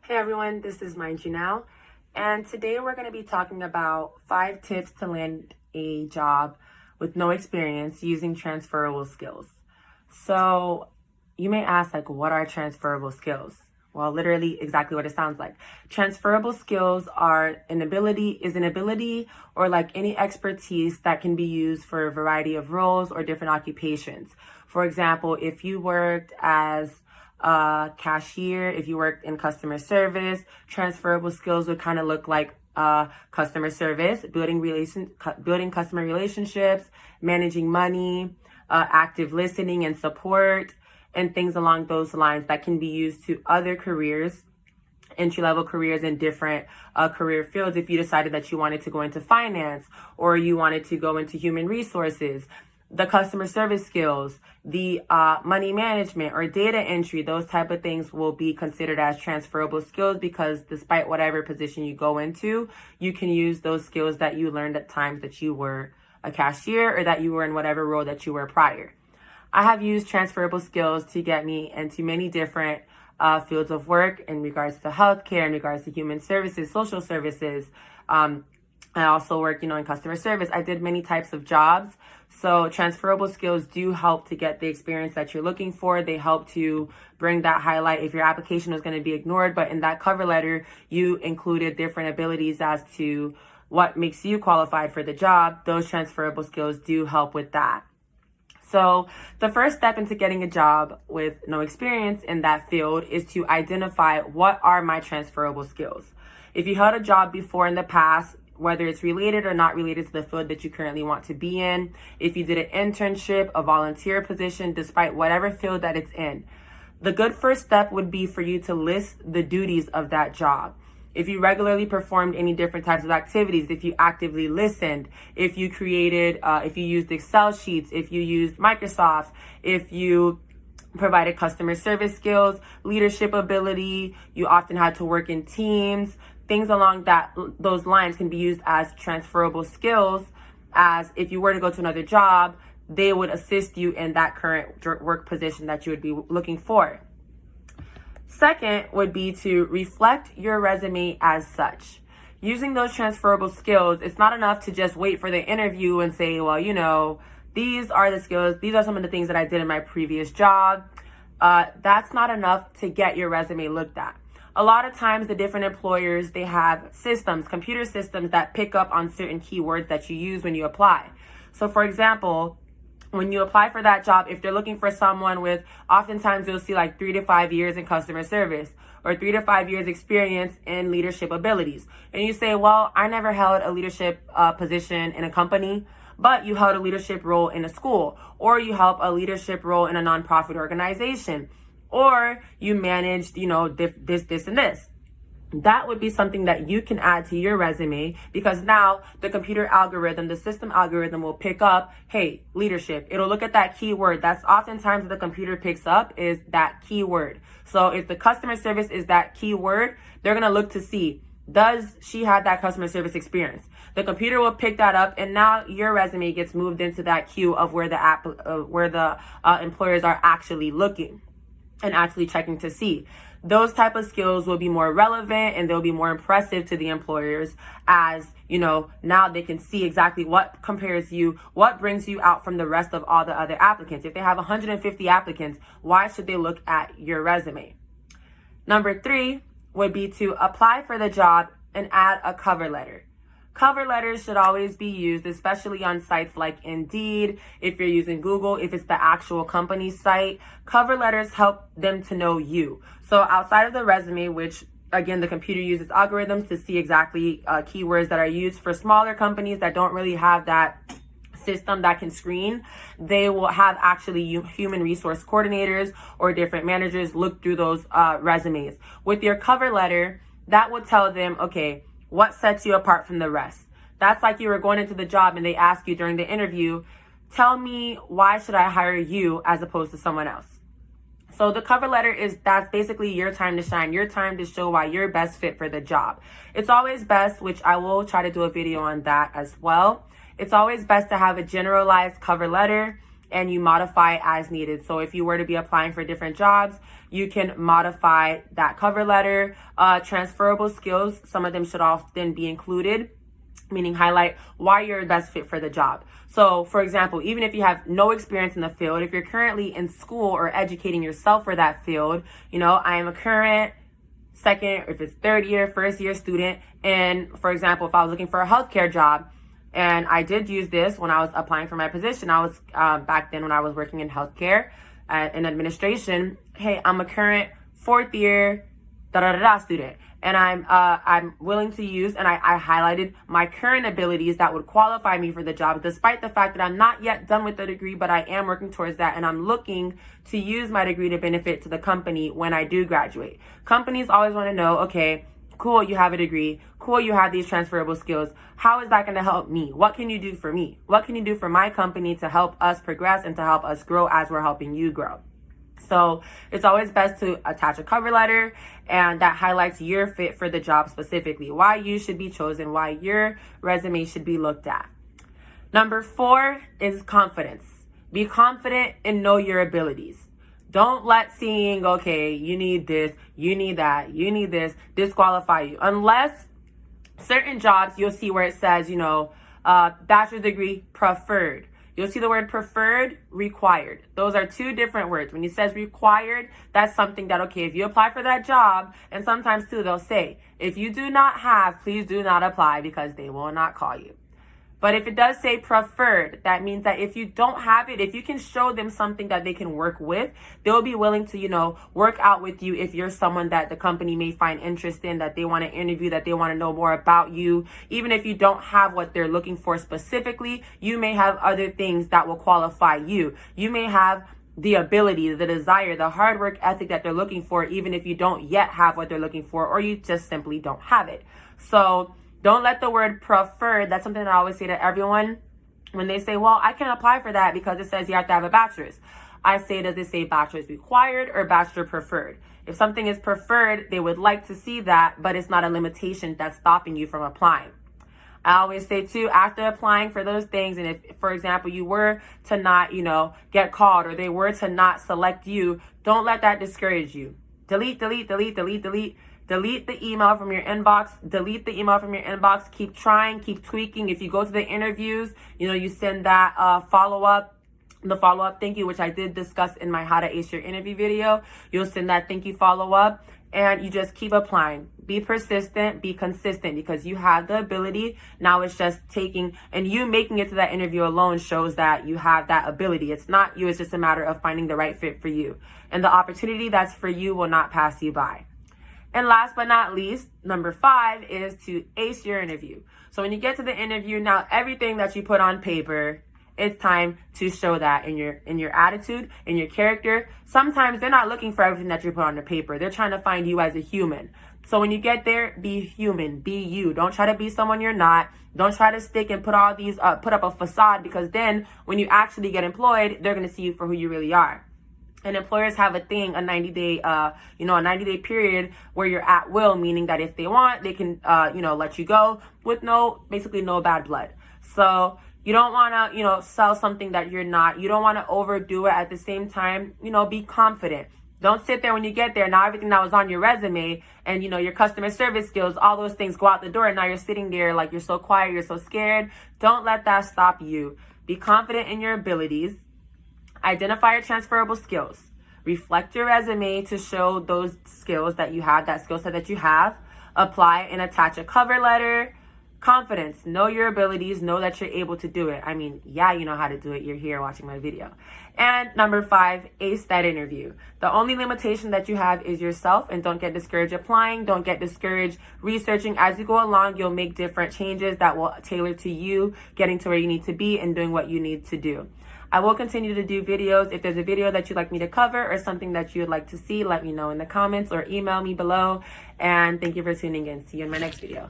Hey everyone, this is MindYOUNow, and today we're going to be talking about 5 tips to land a job with no experience using transferable skills. So you may ask, like, what are transferable skills? Well, literally exactly what it sounds like. Transferable skills are an ability or like any expertise that can be used for a variety of roles or different occupations. For example, if you worked as cashier, if you worked in customer service, transferable skills would kind of look like customer service, building customer relationships, managing money, active listening and support, and things along those lines that can be used to other careers, entry-level careers in different career fields. If you decided that you wanted to go into finance or you wanted to go into human resources, the customer service skills, the money management or data entry, those type of things will be considered as transferable skills, because despite whatever position you go into, you can use those skills that you learned at times that you were a cashier or that you were in whatever role that you were prior. I have used transferable skills to get me into many different fields of work in regards to healthcare, in regards to human services, social services. I also work, in customer service. I did many types of jobs. So transferable skills do help to get the experience that you're looking for. They help to bring that highlight if your application was going to be ignored. But in that cover letter, you included different abilities as to what makes you qualified for the job. Those transferable skills do help with that. So the first step into getting a job with no experience in that field is to identify what are my transferable skills. If you held a job before in the past, whether it's related or not related to the field that you currently want to be in, if you did an internship, a volunteer position, despite whatever field that it's in, the good first step would be for you to list the duties of that job. If you regularly performed any different types of activities, if you actively listened, if you created, if you used Excel sheets, if you used Microsoft, if you provided customer service skills, leadership ability, you often had to work in teams, things along those lines can be used as transferable skills, as if you were to go to another job, they would assist you in that current work position that you would be looking for. Second would be to reflect your resume as such. Using those transferable skills, it's not enough to just wait for the interview and say, well, these are the skills, these are some of the things that I did in my previous job. That's not enough to get your resume looked at. A lot of times the different employers, they have systems, computer systems that pick up on certain keywords that you use when you apply. So for example, when you apply for that job, if they're looking for someone with, oftentimes you'll see like 3 to 5 years in customer service or 3 to 5 years experience in leadership abilities. And you say, well, I never held a leadership position in a company, but you held a leadership role in a school, or you held a leadership role in a nonprofit organization, or you managed, this and this. That would be something that you can add to your resume, because now the computer algorithm, the system algorithm will pick up, hey, leadership. It'll look at that keyword. That's oftentimes what the computer picks up, is that keyword. So if the customer service is that keyword, they're going to look to see, does she have that customer service experience? The computer will pick that up, and now your resume gets moved into that queue of where the employers are actually looking and actually checking to see. Those type of skills will be more relevant and they'll be more impressive to the employers, as, now they can see exactly what compares you, what brings you out from the rest of all the other applicants. If they have 150 applicants, why should they look at your resume? Number 3 would be to apply for the job and add a cover letter. Cover letters should always be used, especially on sites like Indeed. If you're using Google, if it's the actual company site, cover letters help them to know you. So outside of the resume, which again, the computer uses algorithms to see exactly keywords that are used, for smaller companies that don't really have that system that can screen, they will have actually human resource coordinators or different managers look through those resumes. With your cover letter, that will tell them, okay, what sets you apart from the rest? That's like you were going into the job and they ask you during the interview, tell me, why should I hire you as opposed to someone else? So the cover letter that's basically your time to shine, your time to show why you're best fit for the job. It's always best, which I will try to do a video on that as well. It's always best to have a generalized cover letter and you modify as needed. So if you were to be applying for different jobs, you can modify that cover letter. Transferable skills, some of them should often be included, meaning highlight why you're the best fit for the job. So for example, even if you have no experience in the field, if you're currently in school or educating yourself for that field, I am a current second, if it's third year, first year student. And for example, if I was looking for a healthcare job, and I did use this when I was applying for my position, I was back then when I was working in healthcare in administration. Hey, I'm a current fourth year student, and I'm willing to use, and I highlighted my current abilities that would qualify me for the job, despite the fact that I'm not yet done with the degree, but I am working towards that, and I'm looking to use my degree to benefit to the company when I do graduate. Companies always want to know, okay, cool, you have a degree. Cool, you have these transferable skills. How is that going to help me? What can you do for me? What can you do for my company to help us progress and to help us grow as we're helping you grow? So it's always best to attach a cover letter, and that highlights your fit for the job specifically, why you should be chosen, why your resume should be looked at. Number 4 is confidence. Be confident and know your abilities. Don't let seeing, okay, you need this, you need that, you need this, disqualify you. Unless certain jobs, you'll see where it says, bachelor's degree preferred. You'll see the word preferred, required. Those are two different words. When it says required, that's something that, okay, if you apply for that job, and sometimes too, they'll say, if you do not have, please do not apply because they will not call you. But if it does say preferred, that means that if you don't have it, if you can show them something that they can work with, they'll be willing to, work out with you if you're someone that the company may find interest in, that they want to interview, that they want to know more about you. Even if you don't have what they're looking for specifically, you may have other things that will qualify you. You may have the ability, the desire, the hard work ethic that they're looking for, even if you don't yet have what they're looking for, or you just simply don't have it. So don't let the word preferred, that's something that I always say to everyone when they say, well, I can't apply for that because it says you have to have a bachelor's. I say, does it say bachelor's required or bachelor preferred? If something is preferred, they would like to see that, but it's not a limitation that's stopping you from applying. I always say too, after applying for those things, and if, for example, you were to not, get called, or they were to not select you, don't let that discourage you. Delete. Delete the email from your inbox. Keep trying, keep tweaking. If you go to the interviews, you send that the follow-up thank you, which I did discuss in my How to Ace Your Interview video. You'll send that thank you follow-up, and you just keep applying. Be persistent, be consistent, because you have the ability. Now it's just taking, and you making it to that interview alone shows that you have that ability. It's not you, it's just a matter of finding the right fit for you. And the opportunity that's for you will not pass you by. And last but not least, number 5 is to ace your interview. So when you get to the interview, now everything that you put on paper, it's time to show that in your attitude, in your character. Sometimes they're not looking for everything that you put on the paper. They're trying to find you as a human. So when you get there, be human, be you. Don't try to be someone you're not. Don't try to stick and put all these put up a facade, because then when you actually get employed, they're going to see you for who you really are. And employers have a thing, a 90-day period where you're at will, meaning that if they want, they can, let you go with basically no bad blood. So you don't want to, sell something that you're not. You don't want to overdo it. At the same time, be confident. Don't sit there when you get there. Now everything that was on your resume and, your customer service skills, all those things go out the door. And now you're sitting there like you're so quiet, you're so scared. Don't let that stop you. Be confident in your abilities. Identify your transferable skills. Reflect your resume to show those skills that you have, that skill set that you have. Apply and attach a cover letter. Confidence. Know your abilities. Know that you're able to do it. I mean, yeah, you know how to do it. You're here watching my video. And number 5, ace that interview. The only limitation that you have is yourself, and don't get discouraged applying. Don't get discouraged researching. As you go along, you'll make different changes that will tailor to you getting to where you need to be and doing what you need to do. I will continue to do videos. If there's a video that you'd like me to cover or something that you would like to see, let me know in the comments or email me below. And thank you for tuning in. See you in my next video.